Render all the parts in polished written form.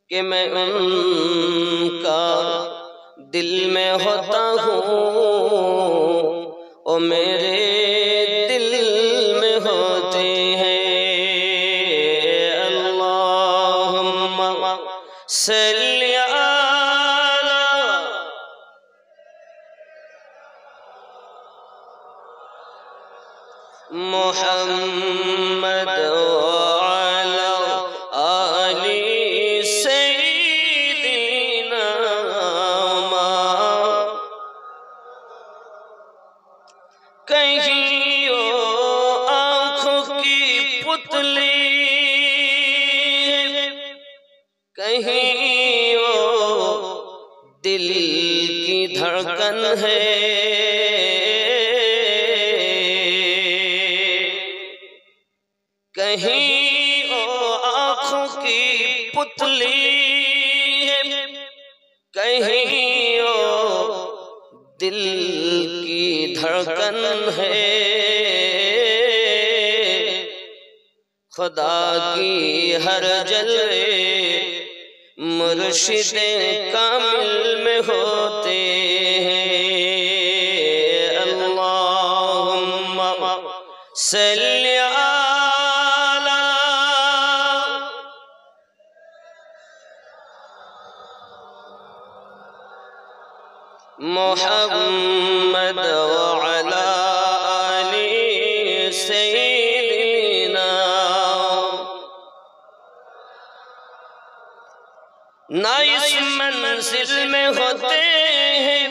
कि मैं उनका दिल में होता हूँ, ओ मेरे दिल में होते हैं। अल्लाहुम्मा सल्ली अला मुहम्मद व अला आलि सय्यिदिना। कहीं वो आँखों की पुतली, कहीं वो दिल की धड़कन है। कहीं वो आँखों की पुतली है, कहीं वो दिल की धड़कन है। खुदा की हर जलवे मुर्शिदे कामिल में होते हैं। अल्लाहुम्मा सल्ली अला मुहम्मद व अला आलि सय्यिदिना। ना इस मंजिल में होते हैं,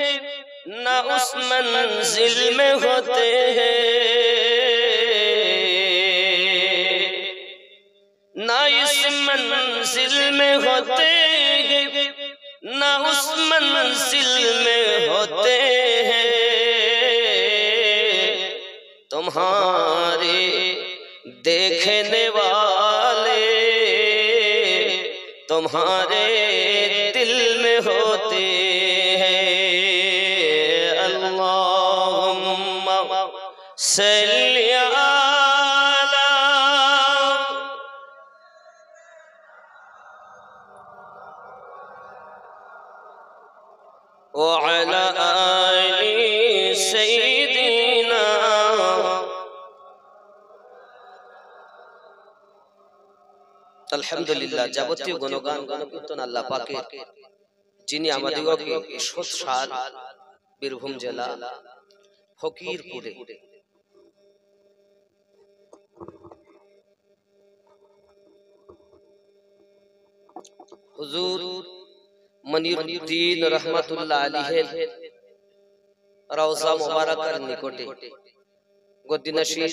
ना उस मंजिल में होते हैं, ना इस मंजिल में होते हैं, ना उस मंजिल में होते हैं। तुम्हारे देखने वाले तुम्हारे दिल में होते हैं। अल्लाहुम्मा सल्ली अला व अला आलि सय्यिदिना। আলহামদুলিল্লাহ, যাবতীয় গুণগান গুণকীর্তন আল্লাহ পাকের, যিনি আমাদিগকে ঈশ্বর সাল বীরভূম জেলা ফকিরপুরে হুজুর মনিরুদ্দিন রহমাতুল্লাহ আলাইহির রওজা মুবারাকার নিকটে গদ্দিনশীর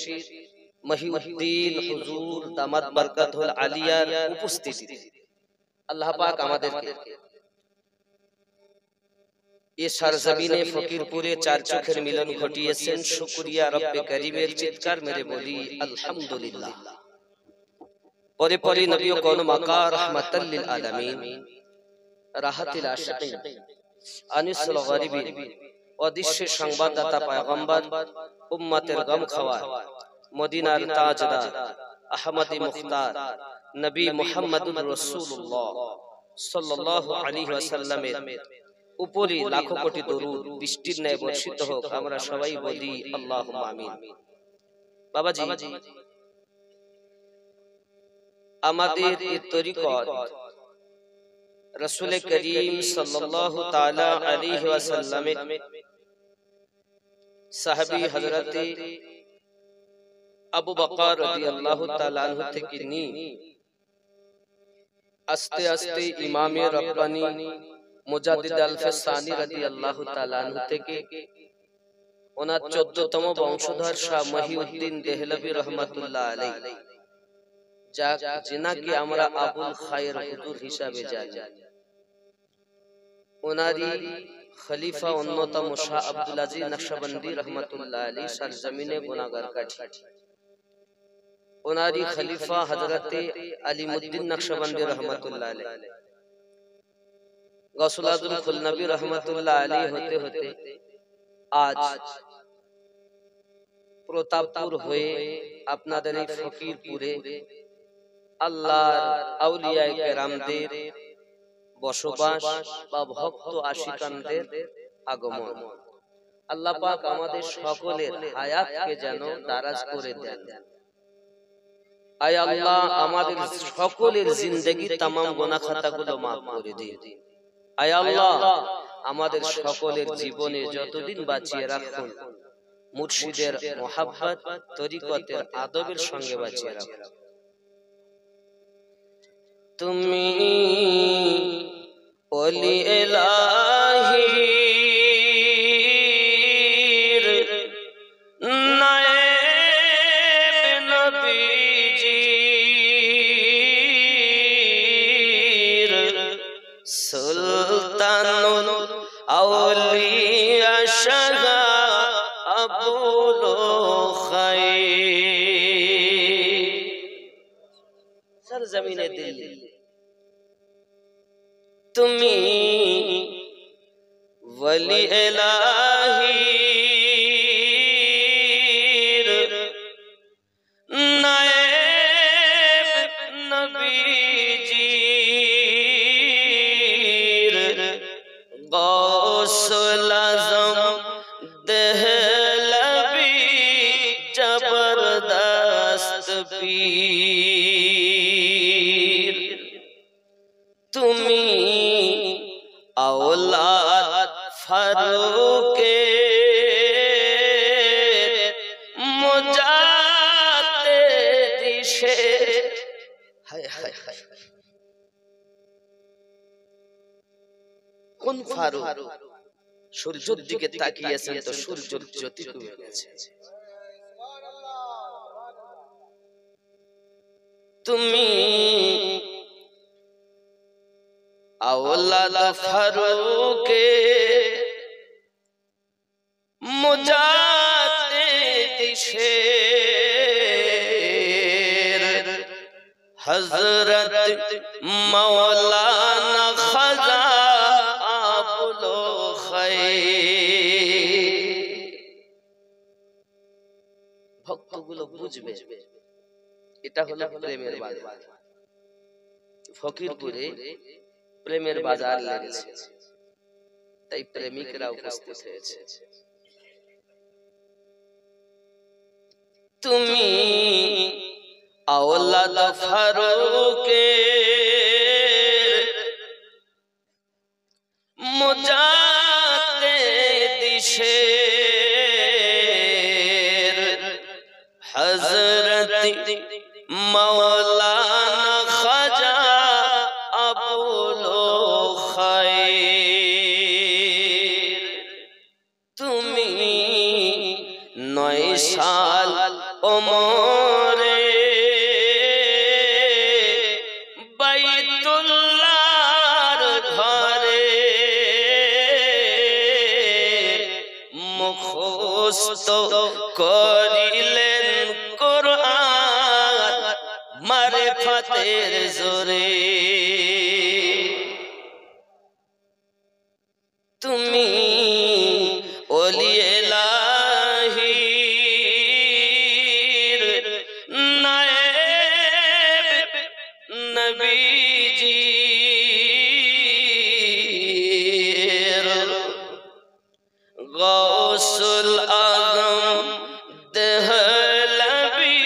মহিউদ্দিন হুজুর দামাত বরকতুল আলিয়ার উপস্থিতি আল্লাহ পাক আমাদেরকে এই সরজমিনে ফকিরপুরে চার চোখের মিলন ঘটিয়েছেন। শুকরিয়া রব্বে করিমের, চিৎকার মেরে বলি আলহামদুলিল্লাহ। পরে পরে নবী ও কোন মাকা রাহমাতাল লিল আলামিন, রাহাতিল আশিকিন, আনিসুল গরিবিন, অদৃশ্যের সংবাদদাতা পয়গম্বর, উম্মতের গম খাওয়া, মদিনার তাজদার, আহমদী মুখতার, নবী মুহাম্মদুর রাসূলুল্লাহ সাল্লাল্লাহু আলাইহি ওয়াসাল্লামের উপরে লাখো কোটি দরুদ বৃষ্টির ন্যায় বর্ষিত হোক। আমরা সবাই বলি আল্লাহুম্মা আমিন। বাবাজি, আমাদের এই তরিকত রাসূল করিম সাল্লাল্লাহু তাআলা আলাইহি ওয়াসাল্লামের সাহাবী হযরত আবু বকর রাদিয়াল্লাহু তাআলা আনহু থেকে নিয়ে আস্তে আস্তে ইমামে রব্বানী মুজাদ্দিদ আল-ফিসানি রাদিয়াল্লাহু তাআলা আনহু থেকে ওনার 14তম বংশধর শাহ মহিউদ্দিন দেহলভী রহমাতুল্লাহ আলাইহি, जिनाके আমরা আবুল খায়ের হুজুর হিসাবে জানি, ওনারই খলিফা অন্যতম শাহ আব্দুল আজিজ নকশবন্দি রহমাতুল্লাহ আলাইহি সরজমিনে গুনাহগার কাঠি, ওনারই খলিফা হযরতে আলিমুদ্দিন নকশবন্দি রহমাতুল্লাহ আলাইহি, গৌসুল আজম খুলনবী রহমাতুল্লাহ আলাইহি হতে হতে আজ প্রতাপপুর হয়ে আপনাদের এই ফকিরপুরে আল্লাহর আউলিয়ায়ে কেরামদের বসবাস বা ভক্ত আশিকানদের আগমন। আল্লাহ পাক আমাদের সকলের হায়াতকে যেন দারাজ করে দেন। আয় আল্লাহ, আমাদের সকলের জিন্দেগি তামাম গুনাহ খাতাগুলো মাফ করে দিন। আয় আল্লাহ, আমাদের সকলের জীবনে যতদিন বাঁচিয়ে রাখুন মুর্শিদের মোহাব্বত, তরিকতের আদবের সঙ্গে বাঁচিয়ে রাখুন। তুমি ওলি ইলাহির নায়েব নবীজির সুলতানুল আউলিয়া শাহ আবুল খায়র সরজমিনে দিল্লি। তুমি ওলি ইলাহির নায়েব নবীজির গৌসুল আজম দেহলভি জবরদস্ত পীর। তুমি औलाद फारूके मुजाते दिशे। हाय हाय हाय, কোন ফারুক? সূর্যের দিকে তাকিয়েছেন তো সূর্যের জ্যোতি কমে গেছে। তুমি औलाद फारूके मुजाते दिशे हजरत मौलाना खजा आबुल खैर। ভক্তগুলো বুঝবে এটা হলো প্রেমের বাজার। ফকিরপুরে প্রেমের বাজার লেগেছে, তাই প্রেমিকরা উপস্থিত হয়েছে। তুমি औलाद फारूके मुजाते दिशे हजरत मौलाना खजा আবুল খায়র। তুমি 9 সাল ওমরে বাইতুল্লাহর ঘরে মুখস্থ করিলেন কোরআন মারিফতের জোরে। তুমি ওলি ইলাহির নায়েব নবীজির গৌসুল আজম দেহলভি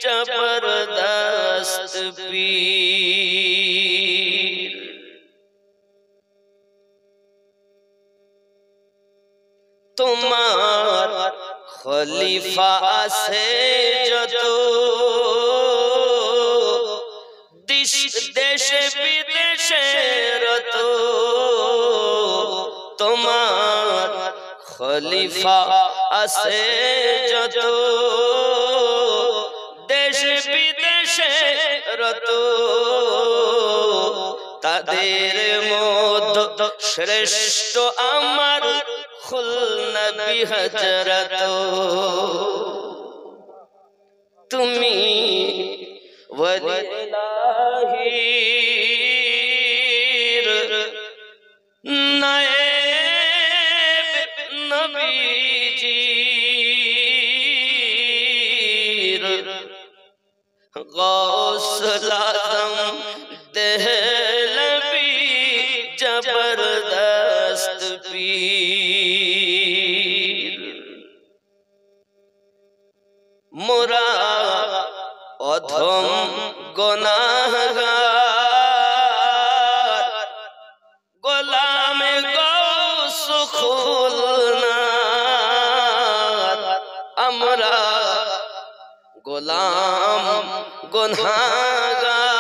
জবরদস্ত পীর। তোমার খলিফা আছে যত দেশে বিদেশে রত, তোমার খলিফা আছে যত দেশে বিদেশে রত, তাদের মধ্যে শ্রেষ্ঠ আমার খুল নবী হযরত। তুমি ওলি ইলাহির নায়েব নবীজির গৌসুল আজম দেহলভি পীর মোরা অধম গুনাহগার গোলামে গৌস খুলনার আমরা গোলাম গুনাহগার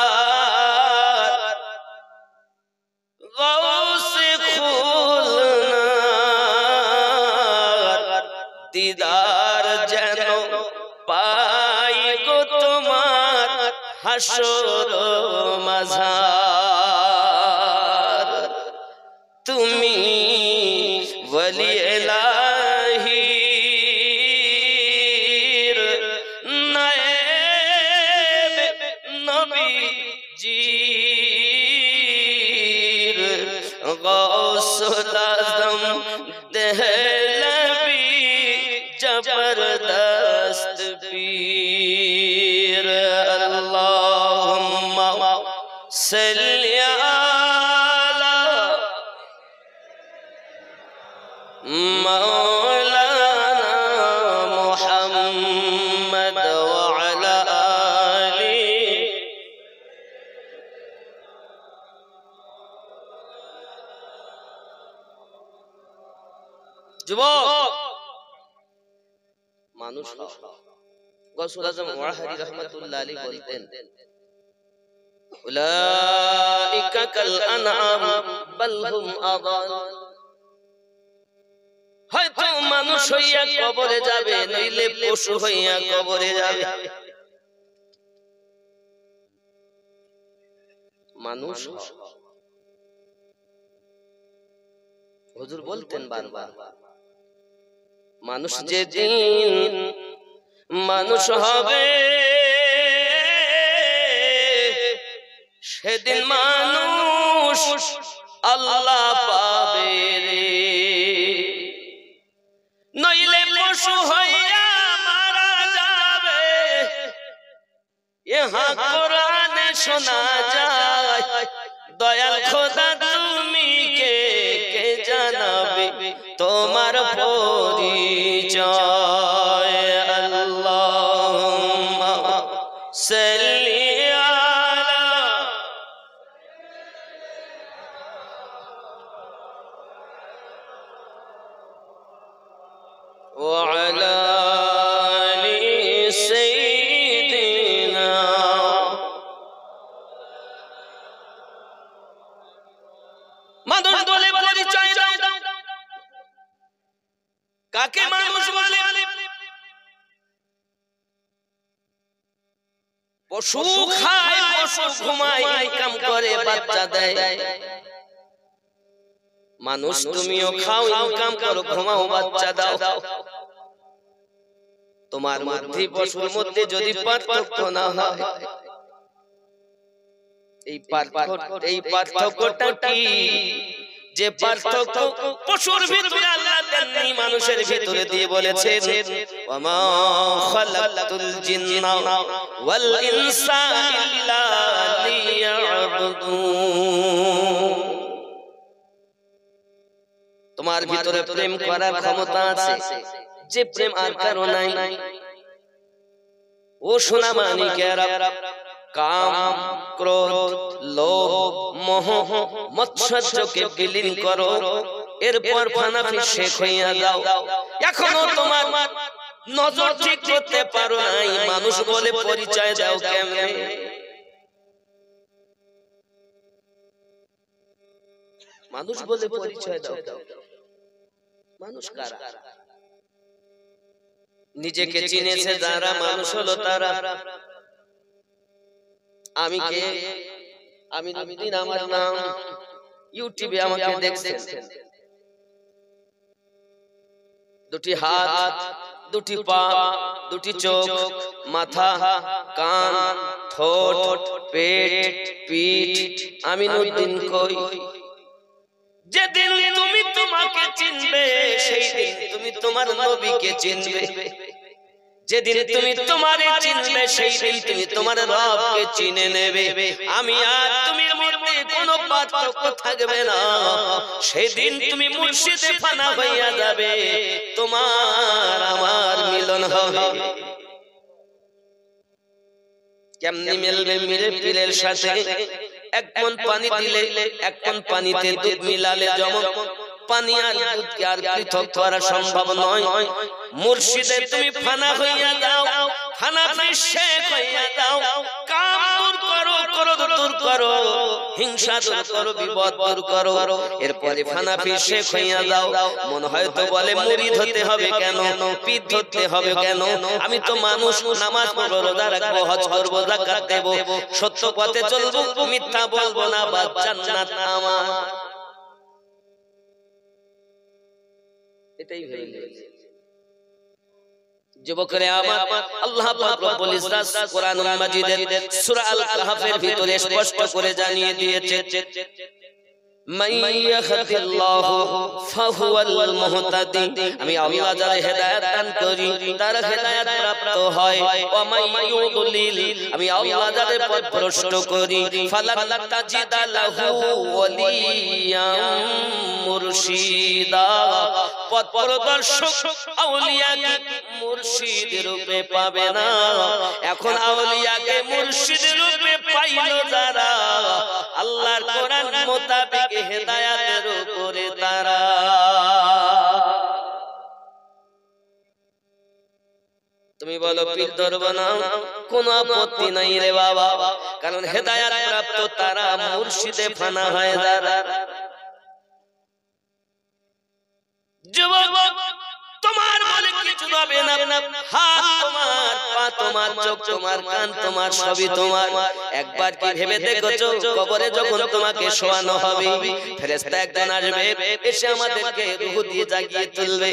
গৌস খুলনার দিদার যেন পাই গো তোমার হাসর মাঝার তুমি ওলি ইলাহির নায়েব নবীজির গৌসুল আজম দেহলভি জবরদস্ত পীর আল্লাহুম্মা সাল্লি আলা মাওলানা মুহাম্মদ ওয়া আলা আলি যুবক মানুষ গৌসুল আজম ওয়াহাবি রাহমাতুল্লাহ আলাইহি বলতেন উলাইকা কাল আনআম বাল হুম আদাল হয়তো মানুষ হইয়া কবরে যাবে নইলে পশু হইয়া কবরে যাবে মানুষ হুজুর বলতেন বারবার মানুষ যেদিন মানুষ হবে সেদিন মানুষ আল্লাহ পাবে রে নইলে পশু হইয়া মারা যাবে ইহা কোরআনে শোনা যায় দয়াল খোদা তুমি কে কে জানাবে তোমার পরিচয় আল্লাহুম্মা সাল্লি আলা ওয়া আলা আলি সাইয়্যিদিনা মানুষ বলে পরিচয় দাও কাকে মানুষ বলে পশু খায় পশু ঘুমায় ইনকাম করে বাচ্চা দেয় মানুষ তুমিও খাও ইনকাম করো ঘুমাও বাচ্চা দাও তোমার মধ্যে পশুর মধ্যে যদি পার্থক্য না হয় এই পার্থক্যটা কি যে পার্থক্য পশুর ভিতরে আল্লাহ দেননি মানুষের ভিতরে দিয়ে বলেছেন ওয়ামা খালাকতুল জিন্না ওয়াল ইনসা ইল্লা লিয়াবুদুন তোমার ভিতরে প্রেম করার ক্ষমতা আছে যে প্রেম আর কারো নাই ও সোনা মানিকেরা কাম ক্রোধ লোভ মোহ মৎসর্যকে বিলীন করো এরপর ফানাফি শেখ হইয়া যাও এখনো তোমার নজর ঠিক করতে পারো নাই মানুষ বলে পরিচয় দাও কেমনে মানুষ বলে পরিচয় দাও মানুষ কারা নিজেকে চিনেছে যারা মানুষ হলো তারা আমি কে আমি দিন আমার নাম ইউটিউবে আমাকে দেখছেন দুটি হাত দুটি পা দুটি চোখ মাথা কান ঠোঁট পেট পিঠ আমিনুদ্দিন কই যেদিন তুমি তোমাকে চিনবে সেই দিন তুমি তোমার নবীকে চিনবে যেদিন তুমি তোমারে চিনবে সেই দিন তুমি তোমার রবকে চিনে নেবে। আমি আর তুমির মধ্যে কোনো পার্থক্য থাকবে না। সেদিন তুমি মুর্শিদে ফানা হইয়া যাবে, তোমার আমার মিলন হবে। কেমনি মিলবে? মিলে পীরের সাথে এক মন পানি দিলে, এক মন পানিতে দুধ মিলালে যেমন পানি আর দুধকে আর পৃথক করা সম্ভব নয়। মুর্শিদে তুমি ফানা হইয়া যাও, ফানা শেখ হইয়া যাও। কাম দূর করো, ক্রোধ দূর করো, হিংসা দূর করো, বিপদ দূর করো। এরপরে ফানা শেখ হইয়া যাও। মন হয়তো বলে মুরিদ হতে হবে কেন, পীর হতে হবে কেন? আমি তো মানুষ, নামাজ পড়বো, রোজা রাখবো, হজ করবো, যাকাত দেব, সত্য পথে চলবো, মিথ্যা বলবো না, বা জান্নাত আমার। এটাই ভেবে নিয়েছে যুবকরে আমার। আল্লাহ পাক রব্বুল ইজ্জাত কোরআনুল মাজিদের সূরা আল কাহফের ভিতরে স্পষ্ট করে জানিয়ে দিয়েছে, আমি আল্লাহ যার হেদায়েত দান করি তার হেদায়েত প্রাপ্ত হয়। আমি আল্লাহ যাদের পথ ভ্রষ্ট করি ফালান তাজিদা লাহু ওয়ালিয়াম মুরশিদা। পথ প্রদর্শক আউলিয়াকে মুর্শিদ রূপে পাবে না। এখন আউলিয়াকে মুর্শিদ রূপে পাইল যারা, আল্লাহর কোরআন মোতাবেক হেদায়েতের উপরে তারা। তুমি বলো পীর ধরবো না, কোনো আপত্তি নাই রে বাবা, কারণ হেদায়েত প্রাপ্ত তারা মুর্শিদে ফানা হয় যারা। যুবক তোমার বলে কিছু হবে না, হাত তোমার, পা তোমার, চোখ তোমার, কান তোমার, সবই তোমার। একবার কি ভেবে দেখেছো কবরে যখন তোমাকে শোয়ানো হবে ফেরেশতা একজন আসবে, এসে আমাদেরকে রূহ দিয়ে জাগিয়ে তুলবে।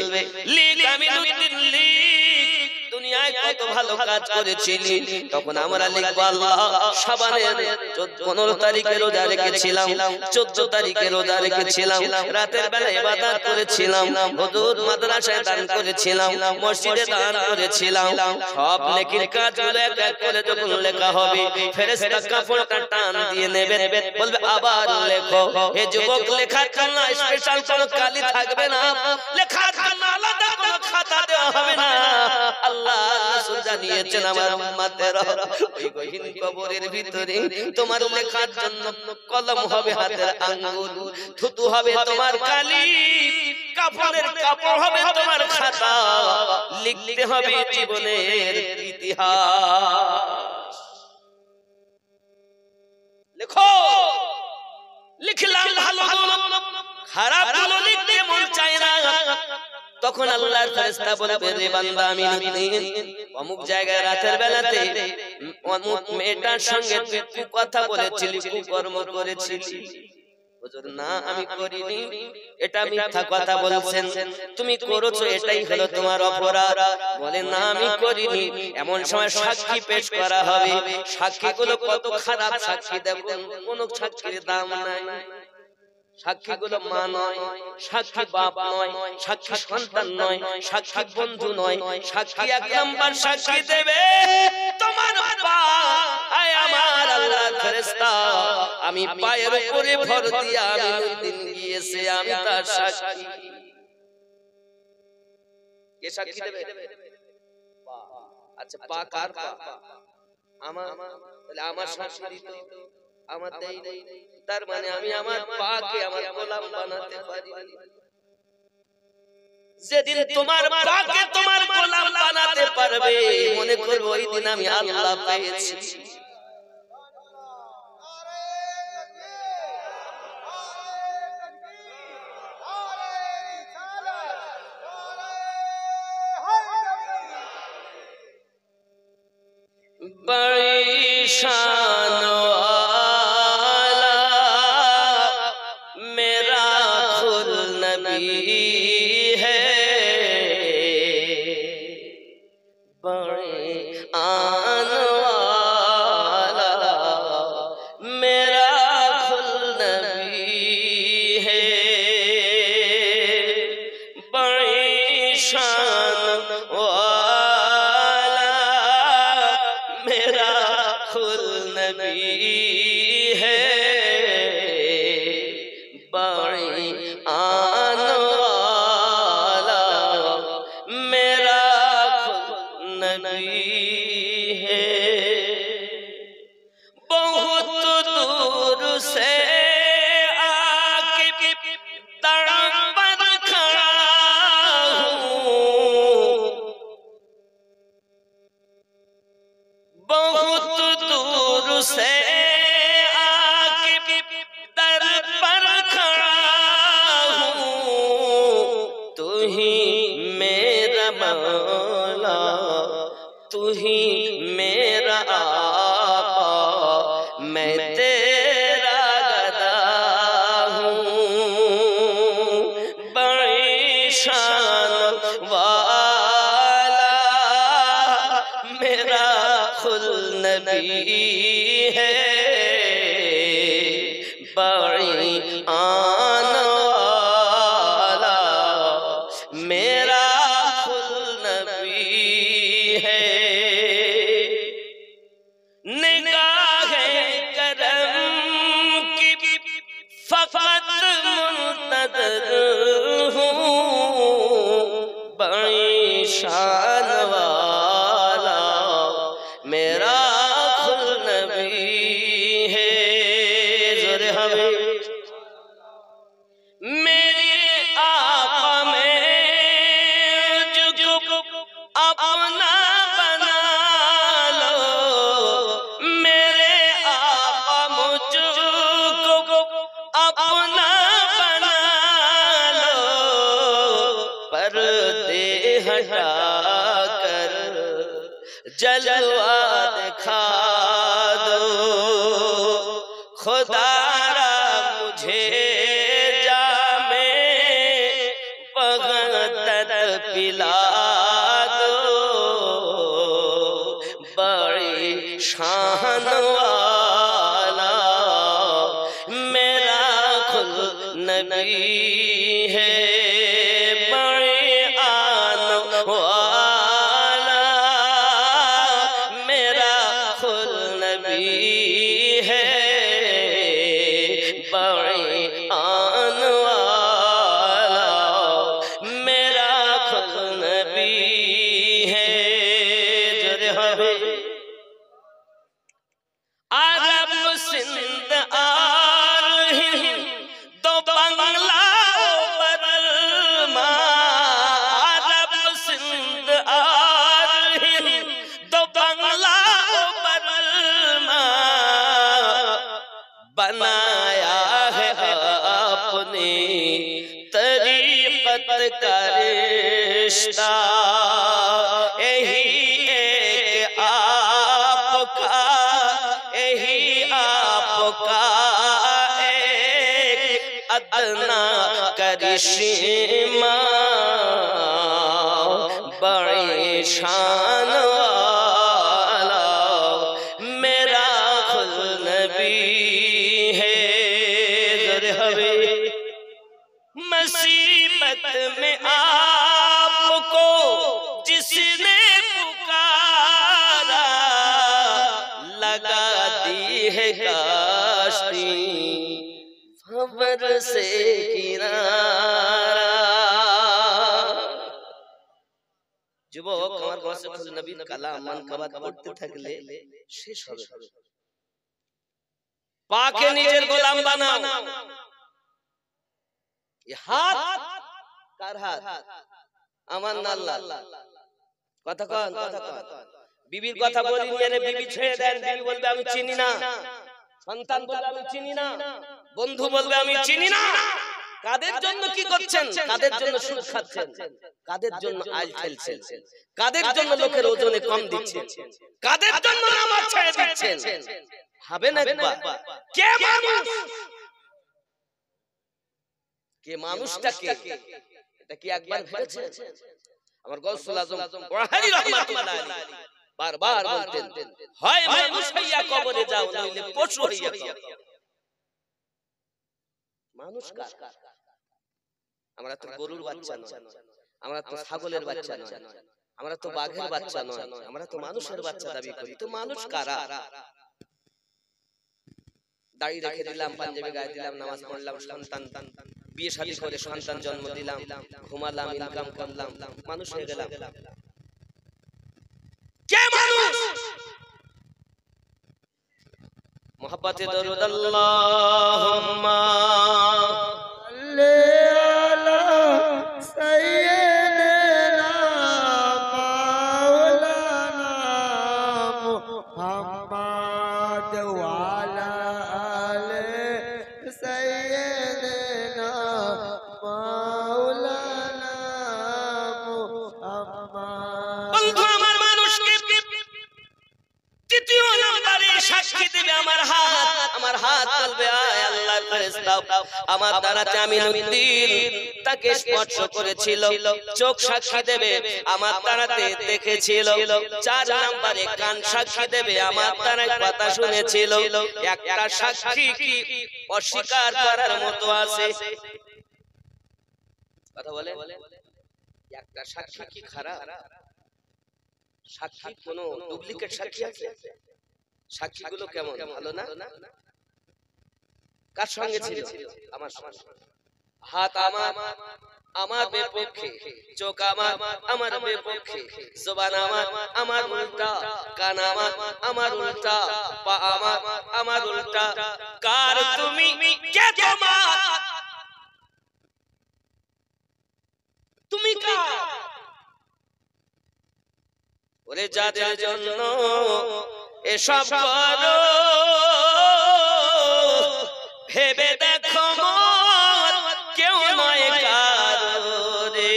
লিখ আমিনুদ্দিন লিখ, দুনিয়ায় কত ভালো কাজ করেছিলি। তখন আমরা লিখবো আল্লাহ শাবানের 15 তারিখে রোজা রেখেছিলাম, 14 তারিখে রোজা রেখেছিলাম, রাতের বেলা ইবাদত করেছিলাম, হুজুর মাদ্রাসায় দান করেছিলাম, মসজিদে দান করেছিলাম। সব নেকির কাজগুলো এক এক করে যখন লেখা হবে ফেরেশতা কাপড়টা টান দিয়ে নেবে, বলবে আবার লেখো। এই যুবক লেখার জন্য স্পেশাল কোনো কালি থাকবে না, লেখার জন্য আলাদা কোনো খাতা দেওয়া হবে না। আল্লাহ রাসূল জানিয়েছেন আমার উম্মতেরা ওই গহীন কবরের ভিতরে তোমার লেখার জন্য কলম হবে হাতের আঙ্গুল, থুতু হবে তোমার কালি, কাফনের কাপড় হবে তোমার খাতা, লিখতে হবে জীবনের ইতিহাস। লেখো, লিখলাম ভালোগুলো, খারাপগুলো লিখতে মন চায় না। তখন আল্লাহর ফেরেশতা বলবে, রে বান্দা আমিনুদ্দিন, অমুক জায়গায় রাতের বেলাতে অমুক মেয়েটার সঙ্গে তুই কথা বলেছিলি, কুকর্ম করেছিলি। হুজুর না আমি করিনি, এটা মিথ্যা কথা বলছেন, তুমি করেছো, এটাই হলো তোমার অপরাধ। বলে না আমি করিনি। এমন সময় সাক্ষী পেশ করা হবে, সাক্ষীগুলো কত খারাপ সাক্ষী, দেখুন কোন সাক্ষীর দাম নাই। সাক্ষীগুলো মা নয়, সাক্ষী বাপ নয়, সাক্ষী সন্তান নয়, সাক্ষী বন্ধু নয়, সাক্ষী এক নাম্বার সাক্ষী দেবে তোমার পা। আয় আমার আল্লাহর ফেরেশতা, আমি পায়ের উপরে ভর দিয়া আমিনুদ্দিন গিয়েছে, আমি তার সাক্ষী। কে সাক্ষী দেবে? পা। আচ্ছা পা কার পা? আমার। তাহলে আমার সাক্ষী দিতে আমার দেই নেই, তার মানে আমি আমার পাকে আমার গোলাম বানাতে পারি। যেদিন তোমার পাকে তোমার গোলাম বানাতে পারবে, মনে করবে ওই দিন আমি আল্লাহ পেয়েছি। बड़ी शान वाला मेरा खुल नबी है, बड़े आन वाला मेरा खुल नबी है, बड़ी शान वाला है बड़ी आन वाला मेरा खुद नबी है। बहुत दूर से आके तड़प पर खड़ा हूँ, बहुत दूर से आके दर पर खड़ा हूँ। तू ही मेरा मौला, तू ही मेरा आपा, मैं तेरा गदा हूँ। बड़ी शान वाला मेरा खुद नबी है, बड़ी आन वाला मेरा खुद नबी है। निगाहे करम की फकत मुंतज़िर हूँ, बड़ी शान वाला मेरा खुद नबी है। ज़ोरे हमें मेरे आका में जो अपना बना लो, मेरे आका मुझको अपना बना लो। पर्दे हटा कर जलवा दिखा दो, खुदारा मुझे जामे बगदद पिला दो। बड़ी शान वाला मेरा खुद नबी है, बड़ी आन वाला मेरा खुद नबी है, बड़ी आन वाला मेरा खुद नबी है। ज़ोरे हमें अरब सिंध और हिंद दो बंगला बरमा, अरब सिंध और हिंद दो बंगला बरमा, बनाया है आपने तरीक़त का रिश्ता। यही एक आपका, यही आपका एक अदना करिश्मा, बड़ी शान वाला मेरा खुद नबी है। ज़ोरे हमें मुसीबत में आपको जिसने पुकारा, लगा दी है काश्ती खबर से किनारा। যুবক আমার গসফুল নবীর কালাম মানকাবাত পড়তে থাকলে শেষ হবে। পাকে নিজের গোলাম বানাও। এই হাত কার হাত? আমার না আল্লাহ। কথা কন, কথা কন। বিবির কথা বলি নিয়ে বিবি ছেড়ে দেন, বিবি বলবে আমি চিনি না, সন্তান বলবে আমি চিনি না, বন্ধু বলবে আমি চিনি না। কাদের জন্য কি করছেন? কাদের জন্য সুদ খাচ্ছেন? কাদের জন্য আইল ঠেলছেন? কাদের জন্য লোকের ওজনে কম দিচ্ছেন? কাদের জন্য নামাজ ছেড়ে দিচ্ছেন? ভাবেন একবার, কে মানুষ? কে মানুষটা কে? এটা কি একবার ভেবেছেন? আমার গৌসুল আজম ওয়াহাবি রাহমাতুল্লাহ আলাইহি বারবার বলতেন, হয় মানুষ হইয়া কবরে যাও, নইলে পশু হইয়া যাও। মানুষ কার? আমরা তো গরুর বাচ্চা নয়, আমরা তো ছাগলের বাচ্চা নয়, আমরা তো বাঘের বাচ্চা নয়, আমরা তো মানুষের বাচ্চা দাবি করি। তো মানুষ কারা? দাড়ি রেখে দিলাম, পাঞ্জাবি গায়ে দিলাম, নামাজ পড়লাম, সন্তান বিয়ে শাদী করে সন্তান জন্ম দিলাম, ঘুমালাম, ইনকাম করলাম, মানুষ হয়ে গেলাম। কে মানুষ? মোহাব্বতে দরুদ আল্লাহুম্মা সাক্ষী দেবে আমার হাত বলবে আয় আল্লাহর ফেরেশতা, আমার দ্বারাতে আমিনুদ্দিন তাকে স্পর্শ করেছিল। চোখ সাক্ষী দেবে আমার দ্বারাতে দেখেছিল। 4 নম্বরে কান সাক্ষী দেবে আমার দ্বারায় কথা শুনেছিল। একটা সাক্ষী কি অস্বীকার করার মতো আছে? কথা বলে, একটা সাক্ষী কি খারাপ? সাক্ষী কোনো ডুপ্লিকেট সাক্ষী আছে? সাক্ষীগুলো কেমন, ভালো না? কার সঙ্গে ছিল? আমার সঙ্গে। হাত আমার বিপক্ষে, চোখ আমার বিপক্ষে, জবান আমার উল্টা, কান আমার উল্টা, পা আমার উল্টা। কার তুমি? কে তোমার? তুমি কার? ওরে যাদের জন্য এসব করো ভেবে দেখো মত কেউ নয় কারো রে।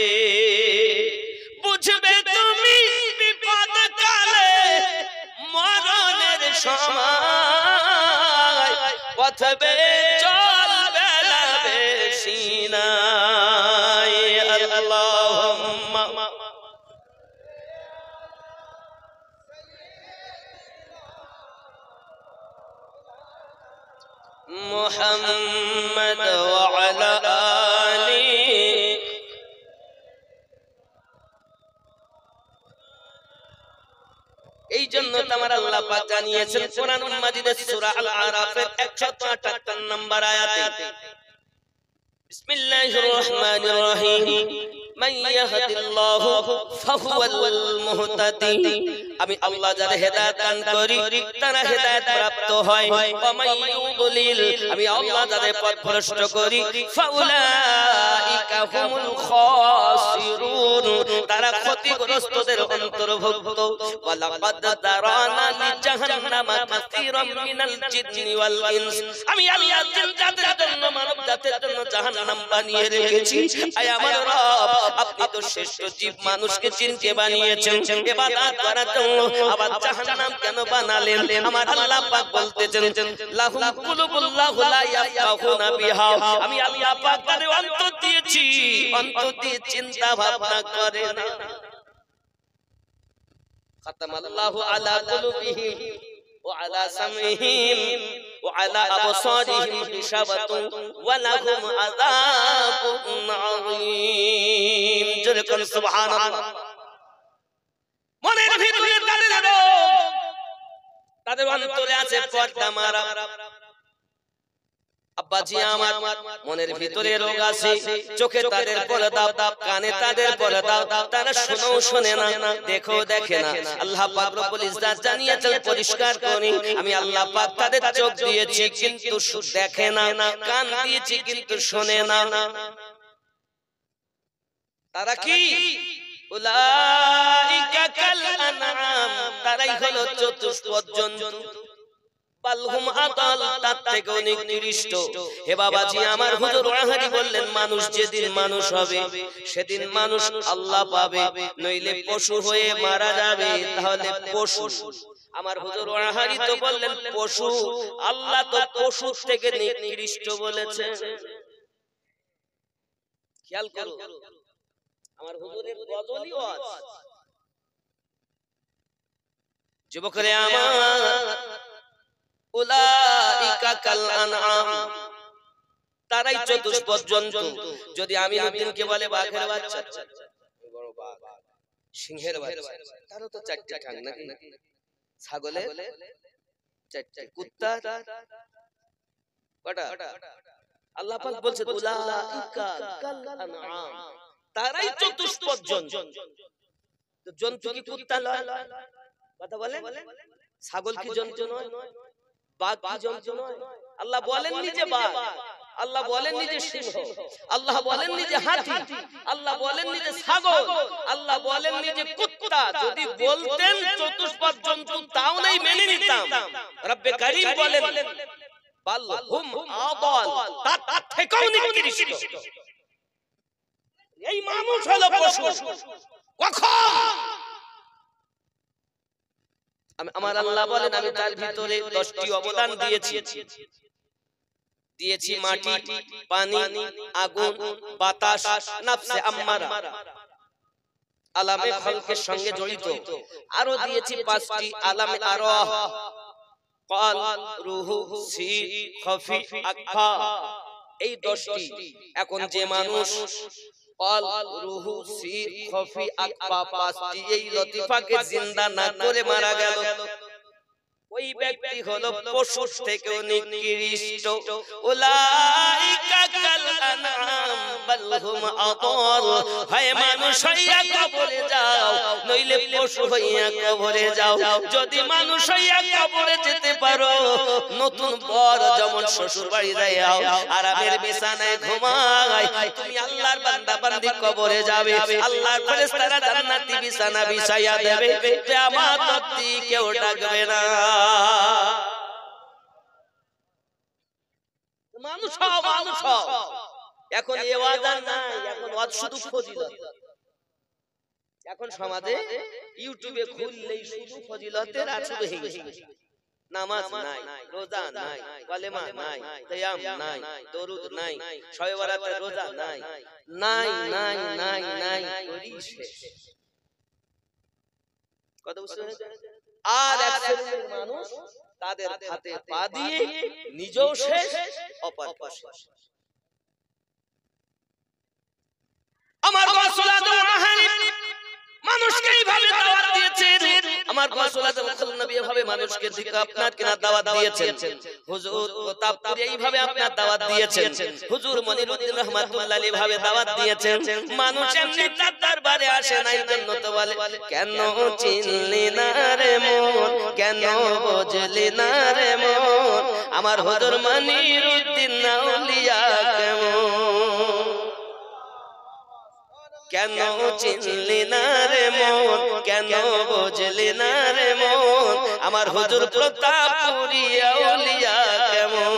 বুঝবে তুমি বিপদ কালে মরণের সময়, পথবে চলবে না বেশি নাই। আল্লাহুম্মা মুহাম্মদ ওয়া আলা আলি। এই জন্য তোমার আল্লাহ পাক জানিয়েছেন কোরআনুল মাজিদের সূরা আল আরাফের 178 নম্বর আয়াতে, বিসমিল্লাহির রহমানির রহিম, মান ইয়াহদিল্লাহু ফাহুয়াল মুহতাদি। আমি আল্লাহ যাদের হেদায়েত দান করি তারা হেদায়েত প্রাপ্ত হয়। ওয়া মান ইউদ্লিল, আমি আল্লাহ যাদের পথভ্রষ্ট করি ফাউলাইকা হুমুল খাসিরুন, তারা ক্ষতিগ্রস্তদের অন্তর্ভুক্ত। ওয়া লাকাদ দারানা লিজাহান্নামা কাসীরাম মিনাল জিন্নি ওয়াল ইনস, আমি আল্লাহ জিন জাতির জন্য মানব জাতির জন্য জাহান্নাম বানিয়ে রেখেছি। আয় আমার রব, আপনি তো শ্রেষ্ঠ জীব মানুষকে জিনকে বানিয়েছেন ইবাদত করার জন্য, আবার জাহান্নাম কেন বানালেন? আমার আল্লাহ পাক বলতেছেন লাহুম কুলুবুল্লাহু লা ইয়াফকাহুনা বিহা, আমি আল্লাহ পাক তাদের অন্তর দিয়েছি, অন্তর দিয়ে চিন্তা ভাবনা করে না। খাতামাল্লাহু আলা কুলুবিহিম ওয়া আলা সামইহিম ওয়া আলা আবসারিহিম হিসাবাতুন ওয়া লাহুম আযাবুন আযীম। জোরে কোন সুবহানাল্লাহ। মনের ভিতরে তাদের রোগ, তাদের অন্তরে আছে পর্দা মারা। আব্বাজি আমার মনের ভিতরে রোগ আছে, চোখে তাদের পর্দা, কানে তাদের পর্দা, তারা শুনেও শুনে না, দেখো দেখে না। আল্লাহ পাক রব্বুল ইজ্জাত জানিয়েছেন পরিষ্কার করে, আমি আল্লাহ পাক তাদের চোখ দিয়েছি কিন্তু দেখে না, কান দিয়েছি কিন্তু শুনে না। তারা কি? উলাইকা কাল আনআম, তারাই হলো চতুষ্পদ জন্তু। বালহুম আদাল, তার থেকে অনেক নিকৃষ্ট। হে বাবাজি আমার, হুজুর ওয়াহাবি বললেন মানুষ যেদিন মানুষ হবে সেদিন মানুষ আল্লাহ পাবে, নইলে পশু হয়ে মারা যাবে। তাহলে পশু, আমার হুজুর ওয়াহাবি তো বললেন পশু, আল্লাহ তো পশু থেকে নিকৃষ্ট বলেছে। খেয়াল করো, আমার হুজুরের গজলই ওয়াজ। যুবকরে আমার, উলাইকা কাল আনআম, তারাই চতুষ্পদ জন্তু। যদি আমিনুদ্দিনকে বলে বাঘের বাচ্চা, বড় বাঘ, সিংহের বাচ্চা, তারও তো 4টে ঠ্যাং নাকি? ছাগলে 4টে, কুত্তা কটা? আল্লাহ পাক বলছে উলাইকা কাল আনআম, তারাই চতুষ্পদ জন্তু। তো জন্তু কি কুত্তা নয়? কথা বলেন। ছাগল কি জন্তু নয়? বাঘ কি জন্তু নয়? আল্লাহ বলেননি যে বাঘ, আল্লাহ বলেননি যে সিংহ, আল্লাহ বলেননি যে হাতি, আল্লাহ বলেননি যে ছাগল, আল্লাহ বলেননি যে কুত্তা। যদি বলতেন চতুষ্পদ জন্তু তাও নাই মেনে নিতাম। রব্বে কারীম বলেন বাল হুম আদাল, তার থেকেও নিকৃষ্ট। এই মানুষ হলো পশু। কখন আমার আল্লাহ বলেন আমি তার ভিতরে 10টি অবদান দিয়েছি মাটি, পানি, আগুন, বাতাস, নফসে আম্মারা, আলামে খলকের সঙ্গে জড়িত। আরো দিয়েছি 5টি আলামে আরওয়াহ, কল, রূহ, সির, খফি, আকফা। এই 10টি। এখন যে মানুষ কল, রূহ, সির, খফি, আকফা 5টি এই লতিফাকে জিন্দা না করে মারা গেল, ওই ব্যক্তি হলো পশুর থেকেও নিকৃষ্ট। উলাইকা কাল আনআম বাল হুম আদাল, হয় মানুষ হইয়া কবরে যাও, নইলে পশু হইয়া কবরে যাও। যদি মানুষ হইয়া কবরে যেতে পারো, নতুন বর যেমন শ্বশুর বাড়ি যাও, আরামের বিছানায় ঘুমায়, তুমি আল্লাহর বান্দা বান্দি কবরে যাবে, আল্লাহর ফেরেশতারা জান্নাতি বিছানা বিছাইয়া দেবে, কিয়ামত অবধি কেউ ডাকবে না। মানুষ এখন এ ওয়াজ আর নাই, এখন ওয়াজ শুধু ফজিলত। এখন সমাজে ইউটিউবে খুললেই শুধু ফজিলতের আর শুধু হিংসা। নামাজ নাই, রোজা নাই, কালেমা নাই, কিয়াম নাই, দরুদ নাই, শবে বরাতের রোজা নাই, নাই নাই নাই নাই করি শেষ। কত বুঝতে পেরেছেন? আর এক শ্রেণীর মানুষ তাদের হাতে পা দিয়ে নিজেও শেষ, অপরকে শেষ। আমার রাসূলুল্লাহ মানুষকে এইভাবে দাওয়াত দিয়েছেন, আমার রাসূলুল্লাহ নবী এইভাবে মানুষকে দিকে আপনার কিনা দাওয়াত দিয়েছেন। হুজুর প্রতাপপুর এইভাবে আপনার দাওয়াত দিয়েছেন, হুজুর মনিরউদ্দিন রহমাতুল্লাহ আলাইহি ভাবে দাওয়াত দিয়েছেন। মানুষ এমনি তার দরবারে আসে না, এই জন্য তো বলে কেন চিনলি না রে মন, কেন বুঝলি না রে মন, আমার হুজুর মনিরউদ্দিন আউলিয়া কেমন, কেন চিনলি না রে মন, কেন বুঝলি না রে মন, আমার হুজুর প্রতাপপুরী আউলিয়া কেমন।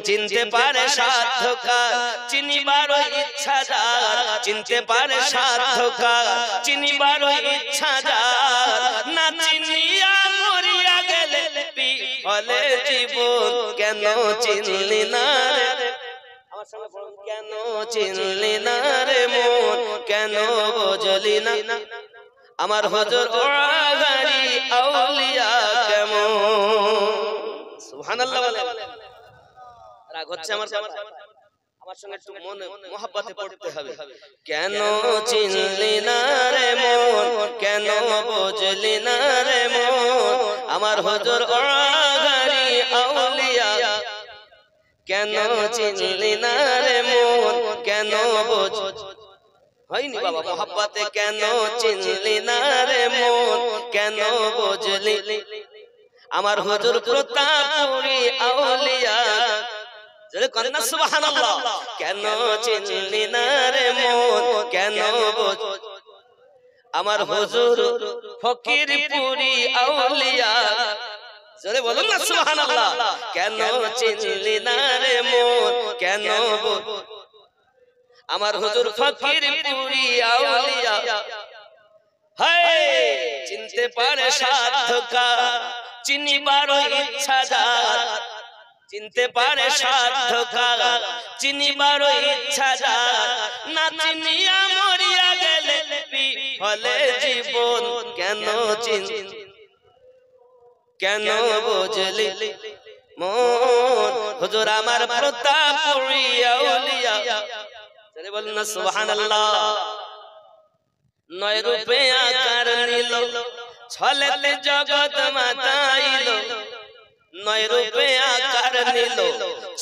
চিনতে পারে সাধ্যকার, চিনিবার ইচ্ছা যার, চিনতে পারে সাধ্যকার, চিনিবার ইচ্ছা যার, না চিনিয়া মরিয়া গেলে বিফলে জীবন, কেন চিনলি না রে, কেন চিনলি না রে মন, কেন বুঝলি না, আমার হুজুর ওয়াগারি আউলিয়া কেমন। সুবহানাল্লাহ বলে। রাগ হচ্ছে আমার কথা, আমার সঙ্গে একটু মনে মহব্বতে পড়তে হবে। কেন চিনলি না রে মন, কেন বুঝলি না রে মন, আমার হুজুর ওয়াগারি আউলিয়া, কেন চিনলি না রে মন, কেন বুঝ হয়নি বাবা মহব্বতে, কেন চিনলি না রে মন, কেন বুঝলি, আমার হুজুর প্রতাপপুরী আউলিয়া, জোরে কন্না সুবহানাল্লাহ। কেন চিনলি না রে মন, কেন বুঝ, আমার হুজুর ফকিরপুরী আউলিয়া, জোরে বলুন না সুবহানাল্লাহ। কেন চিনলি না রে মন, কেন বুঝ, আমার হুজুর ফকিরপুরী আউলিয়া, হায় চিনতে পারে সাধ্যকার, চিনিবার ইচ্ছা যার, চিনতে পারে সাধ্যকার, চিনিবার ইচ্ছা যার, না চিনিয়া মরিয়া গেলে বিফলে জীবন, কেন চিনলি, কেন বুঝলি মন, হুজুর আমার প্রতাপপুরী আউলিয়া, জোরে বলুন না সুবহানাল্লাহ। 9 রূপে আকার নিল, ছলেতে জগৎ মাতাইল, নয় রূপে আকার নিল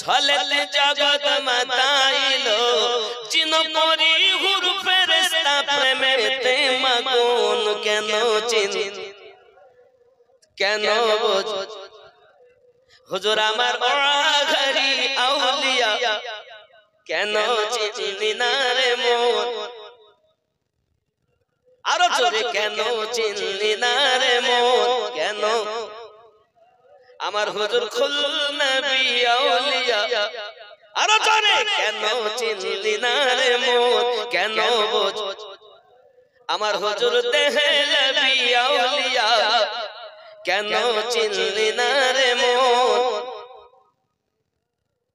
ছলেতে জগৎ মাতাইল জিন পরি হুর ফেরেশতা প্রেমেতে মাগুন কেন চিন কেন বোঝ হুজুর আমার ঘড়ি আউলিয়া কেন চিনলি না রে মন আরো জোরে কেন চিনলি না রে মন কেন আমার হুজুর খুল নবী আউলিয়া আরো জোরে কেন চিনলি না রে মন কেন বোঝ আমার হুজুর দেহে নবী আউলিয়া কেন চিনলি না রে মন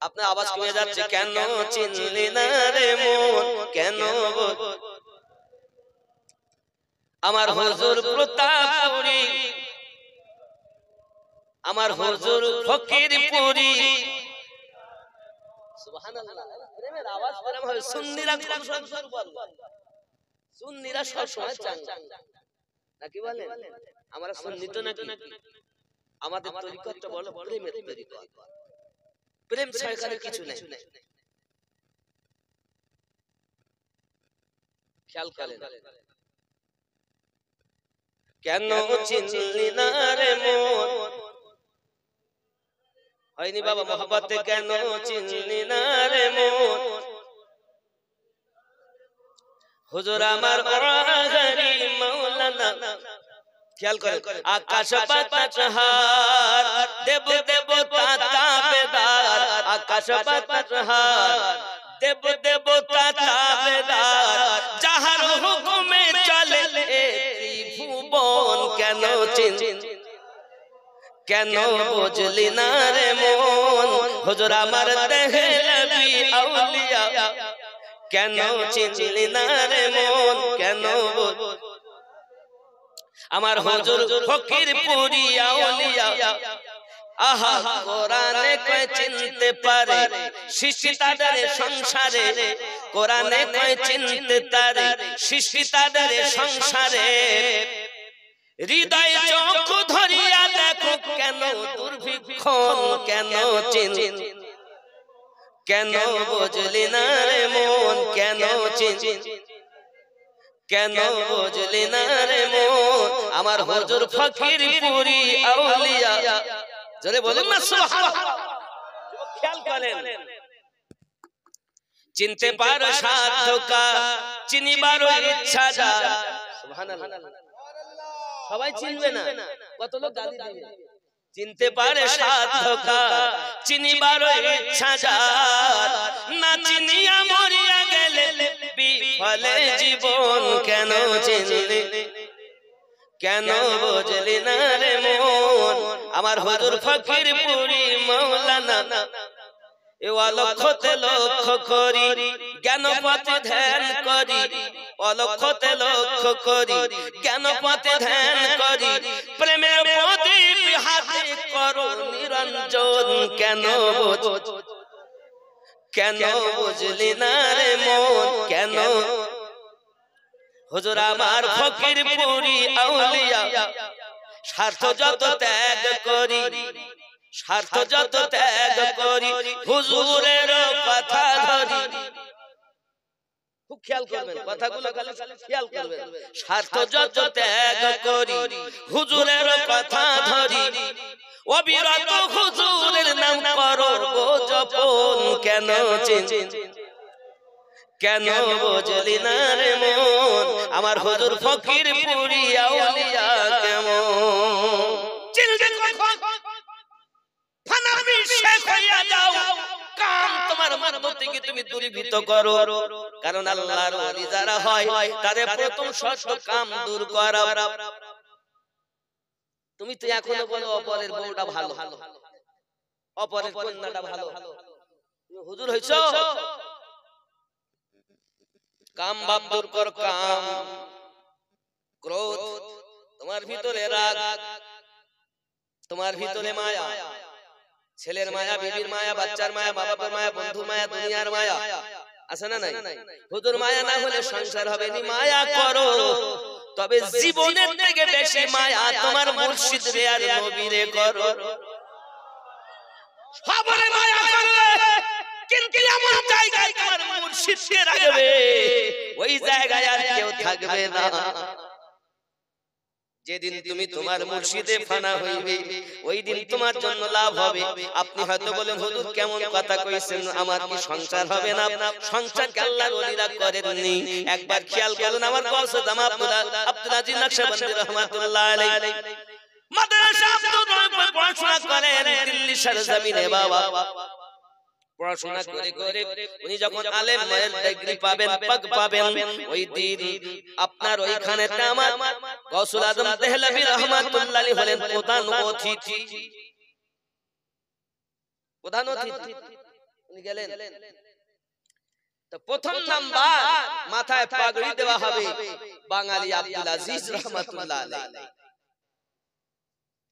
আপনার আওয়াজ কমে যাচ্ছে কেন চিনলি না রে মন কেন বোঝ আমার হুজুর প্রতাপপুরী আমার হুজুর ফকিরপুরী সুবহানাল্লাহ প্রেমের আওয়াজ কেমন হবে সুন্নিরা কোন সুর বলে সুন্নিরা সব সময় চাঙ্গা নাকি বলেন আমরা সুন্নি তো নাকি আমাদের তরিকতটা বলো প্রেমের তরিকত প্রেম ছাড়া কিছু নেই খেয়াল করেন কেন চিনলি না রে মন হয়নি বাবা মোহাম্মতে কেন চিনলি না রে মন হুজুর আমার ঘড়ি মাওলানা খেয়াল করেন আকাশ বাতাস হার দেব দেবতা তাবেদার আকাশ বাতাস হার দেব দেবতা তাবেদার যাহার হুকুমে চলে ত্রিভুবন কেন চিন কেন বুঝলি না রে মন হুজুর আমার দেহে নবী আউলিয়া কেন চিনলি না রে মন কেন আমার হুজুর ফকিরপুরী আউলিয়া আহা কোরআনে কয় চিনতে পারে সৃষ্টি তাদের সংসারে কোরআনে কয় চিনতে পারে সৃষ্টি তাদের সংসারে হৃদয় চোখ ধরিয়া দেখো কেন দুর্ভিক্ষণ কেন চিন কেন বুঝলি না রে মন কেন চিন কেন বুঝলি না রে মন আমার হুজুর ফকিরপুরী আউলিয়া জোরে বলেন না সুবহানাল্লাহ খেয়াল করেন চিনতে পারো সাধ্যকা চিনিবার ইচ্ছা যা সুবহানাল্লাহ সবাই চিনবে না কত লোক গালি দিবে চিনতে পারে সাধ্যকা চিনিবার ইচ্ছা যা না চিনিয়া মরিয়া গেলে বিফলে জীবন কেন চিনলি কেন বুঝলি না রে মন আমার হুজুর ফকিরপুরী মাওলানা এ অলক্ষতে লক্ষ্য করি জ্ঞান পথে ধ্যান করি অলক্ষতে লক্ষ্য করি জ্ঞান পথে ধ্যান করি প্রেমের প্রদীপ হাতে করো নিরঞ্জন কেন বুঝ কেন বুঝলি না রে মন কেন হুজুর আমার ফকিরপুরী আউলিয়া স্বার্থ যত ত্যাগ করি স্বার্থ যত ত্যাগ করি হুজুরের কথা ধরি খুব খেয়াল করবেন কথাগুলো খেয়াল করবেন স্বার্থ যত ত্যাগ করি হুজুরের কথা ধরি অবিরত হুজুরের নাম করো জপন কেন চিন কেন বুঝলি না রে মন আমার হুজুর ফকিরপুরী আউলিয়া কেমন চিনবে কখন ফানাবি শেখ হইয়া যাও কাম তোমার মধ্য থেকে তুমি দূরীভূত করো কারণ আল্লাহর ওলি যারা হয় তাদের প্রথম শর্ত কাম দূর করা তুমি তো এখনো বলো অপরের বউটা ভালো অপরের কন্যাটা ভালো তুমি হুজুর হইছো কাম বাপ দূর কর কাম ক্রোধ তোমার ভিতরে রাগ তোমার ভিতরে মায়া ছেলের মায়া বিবির মায়া বাচ্চার মায়া মা বাবার মায়া বন্ধু মায়া দুনিয়ার মায়া আছে না নাই হুজুর মায়া না হলে সংসার হবে না মায়া করো তবে জীবনের থেকে বেশি মায়া তোমার মুর্শিদ রে আর নবী রে করো সবরে মায়া করবে, কিন্তু এমন জায়গায় তোমার মুর্শিদকে রাখবে, ওই জায়গায় আর কেউ থাকবে না। যেদিন তুমি তোমার মুর্শিদে ফানা হইবে, ওই দিন তোমার জন্য লাভ হবে। আপনি হয়তো বলেন, হুজুর কেমন কথা কইছেন, আমার কি সংসার হবে না? সংসার কে আল্লাহর ওলিরা করেননি? একবার খেয়াল করুন, আমার গৌস দাম আব্দুল আজিজ নকশবন্দি রাহমাতুল্লাহ আলাইহি মাদ্রাসা পড়াশোনা করেন দিল্লি সরজমিনে। বাবা পড়াশোনা করে করে উনি যখন আলেম মায়ের ডিগ্রি পাবেন, পদ পাবেন, ওই দিন আপনার ওইখানে আমার গৌসুল আজম দেহলভী রাহমাতুল্লাহ আলাইহি হলেন প্রধান অতিথি। প্রধান অতিথি উনি গেলেন, তো প্রথম নাম্বার মাথায় পাগড়ি দেওয়া হবে বাঙালি আব্দুল আজিজ রাহমাতুল্লাহ আলাইহি।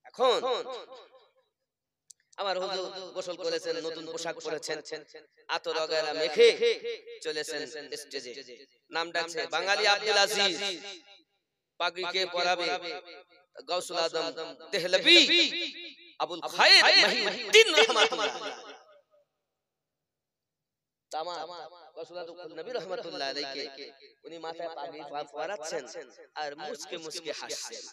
এখন আমার হুজুর গোসল করেছেন, নতুন পোশাক পরেছেন, আতর वगैरह মেখে চলেছেন স্টেজে, নাম ডাকছে বাঙালি আব্দুল আজিজ, পাগড়িকে পরাবে গৌসুল আজম দেহলভী আবুল খায়ের মহিউদ্দিন রাহমাতুল্লাহ। তামাম গৌসুল আজম নবী রাহমাতুল্লাহ আলাইহি উনি মাথায় পাগড়ি পরাচ্ছেন আর মুস্কে মুস্কে হাসছেন।